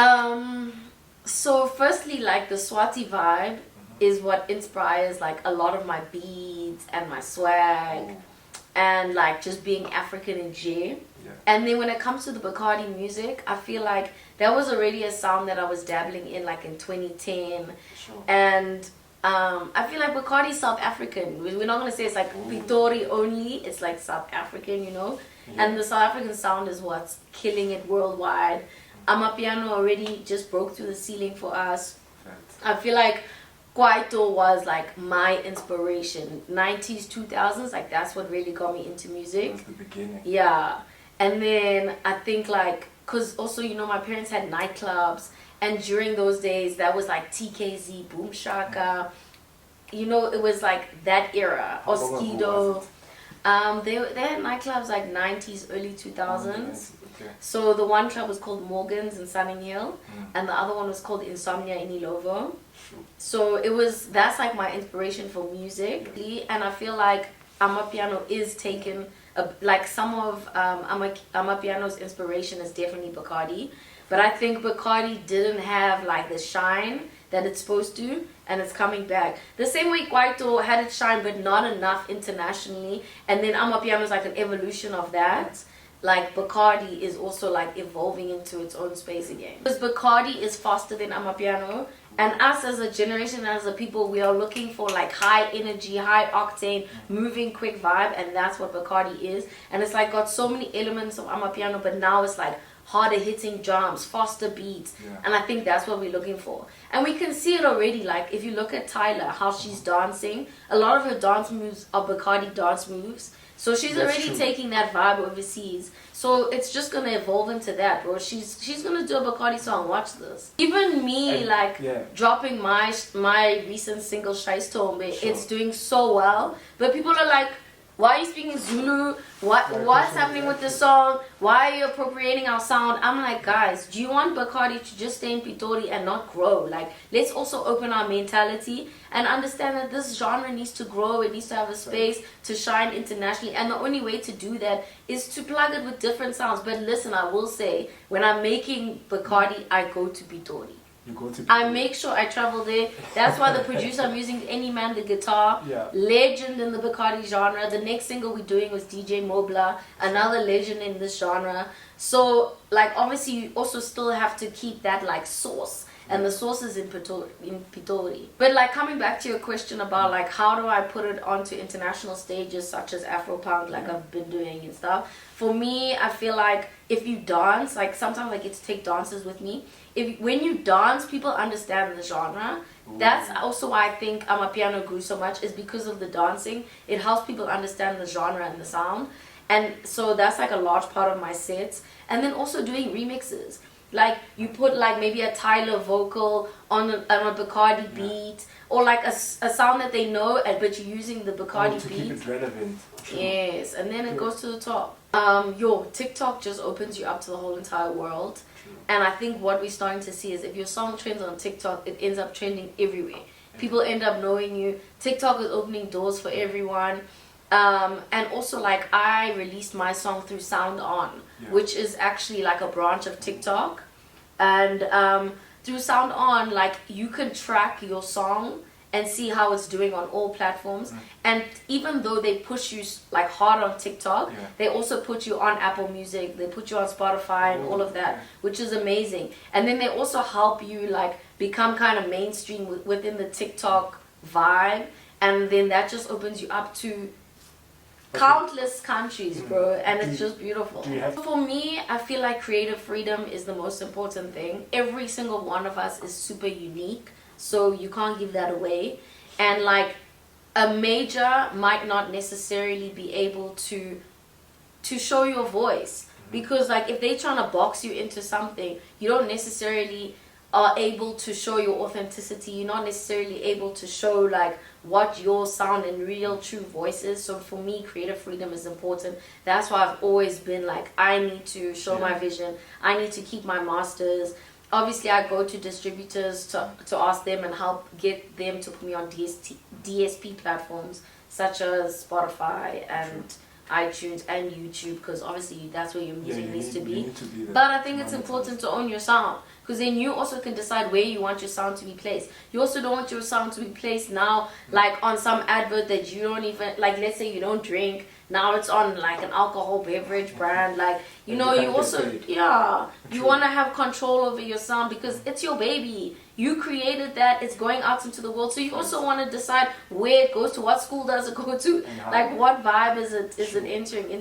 Um, so firstly, like the Swati vibe is what inspires like a lot of my beads and my swag and like just being African in J. Yeah. And then when it comes to the Bacardi music, I feel like that was already a sound that I was dabbling in like in 2010. Sure. And I feel like Bacardi is South African. We're not going to say it's like Pitori only, it's like South African, you know? Yeah. And the South African sound is what's killing it worldwide. Amapiano already just broke through the ceiling for us. Facts. I feel like Kwaito was like my inspiration. 90s, 2000s, like that's what really got me into music. That's the beginning. Yeah. And then I think like, cause also, you know, my parents had nightclubs, and during those days that was like TKZ, Boom Shaka, you know, it was like that era. How long ago Oskido. was it? They had nightclubs like 90s, early 2000s. Okay. So the one club was called Morgan's in Sunning Hill, and the other one was called Insomnia in Ilovo. Sure. So that's like my inspiration for music, and I feel like Amapiano is taken, like some of Amapiano's inspiration is definitely Bacardi, but I think Bacardi didn't have like the shine that it's supposed to, and it's coming back. The same way Kwaito had its shine, but not enough internationally, and then Amapiano is like an evolution of that. Like Bacardi is also like evolving into its own space again. Because Bacardi is faster than Amapiano, and us as a generation, as a people, we are looking for like high energy, high octane, moving quick vibe, and that's what Bacardi is. And it's like got so many elements of Amapiano, but now it's like harder hitting drums, faster beats, and I think that's what we're looking for. And we can see it already, like if you look at Tyler, how she's dancing, a lot of her dance moves are Bacardi dance moves. So she's already taking that vibe overseas. So it's just gonna evolve into that, bro. She's gonna do a Bacardi song. Watch this. Even me, dropping my recent single Shice Tombe, it's doing so well. But people are like, why are you speaking Zulu? What's happening with this song? Why are you appropriating our sound? I'm like, guys, do you want Bacardi to just stay in Pitori and not grow? Like, let's also open our mentality and understand that this genre needs to grow. It needs to have a space to shine internationally. And the only way to do that is to plug it with different sounds. But listen, I will say, when I'm making Bacardi, I go to Pitori. I make sure I travel there. That's why the producer I'm using Any Man the guitar, legend in the Bacardi genre. The next single we're doing was DJ Mobla, another legend in this genre. So like obviously you also still have to keep that like source, and the source is in Pitori. But like coming back to your question about like how do I put it onto international stages such as Afropunk, like I've been doing and stuff. For me, I feel like if you dance, like sometimes I get to take dancers with me. When you dance, people understand the genre. That's also why I think Amapiano grew so much, is because of the dancing. It helps people understand the genre and the sound. And so that's like a large part of my sets. And then also doing remixes. Like you put like maybe a Tyler vocal on a Bacardi beat, or like a sound that they know, but you're using the Bacardi beat. Keep it relevant. Yes, and then it goes to the top. TikTok just opens you up to the whole entire world. And I think what we're starting to see is if your song trends on TikTok, it ends up trending everywhere. People end up knowing you. TikTok is opening doors for everyone. And also like I released my song through Sound On, which is actually like a branch of TikTok. And through Sound On, like you can track your song and see how it's doing on all platforms. And even though they push you like hard on TikTok, they also put you on Apple Music, they put you on Spotify and all of that, which is amazing. And then they also help you like become kind of mainstream within the TikTok vibe, and then that just opens you up to countless countries, bro, and it's just beautiful. For me, I feel like creative freedom is the most important thing. Every single one of us is super unique, so you can't give that away. And like a major might not necessarily be able to show your voice, because like if they're trying to box you into something, you don't necessarily are able to show your authenticity. You're not necessarily able to show like what your sound and real true voice is. So for me, creative freedom is important. That's why I've always been like, I need to show my vision, I need to keep my masters. Obviously I go to distributors to ask them and help get them to put me on DSP platforms such as Spotify and iTunes and YouTube, because obviously that's where your music needs to be. But I think it's important to own your sound, because then you also can decide where you want your sound to be placed. You also don't want your sound to be placed now like on some advert that you don't even like. Let's say you don't drink, now it's on like an alcohol beverage brand, like you know. You also you want to have control over your sound because it's your baby. You created that, it's going out into the world, so you also want to decide where it goes to, what school does it go to, like what vibe is it entering in.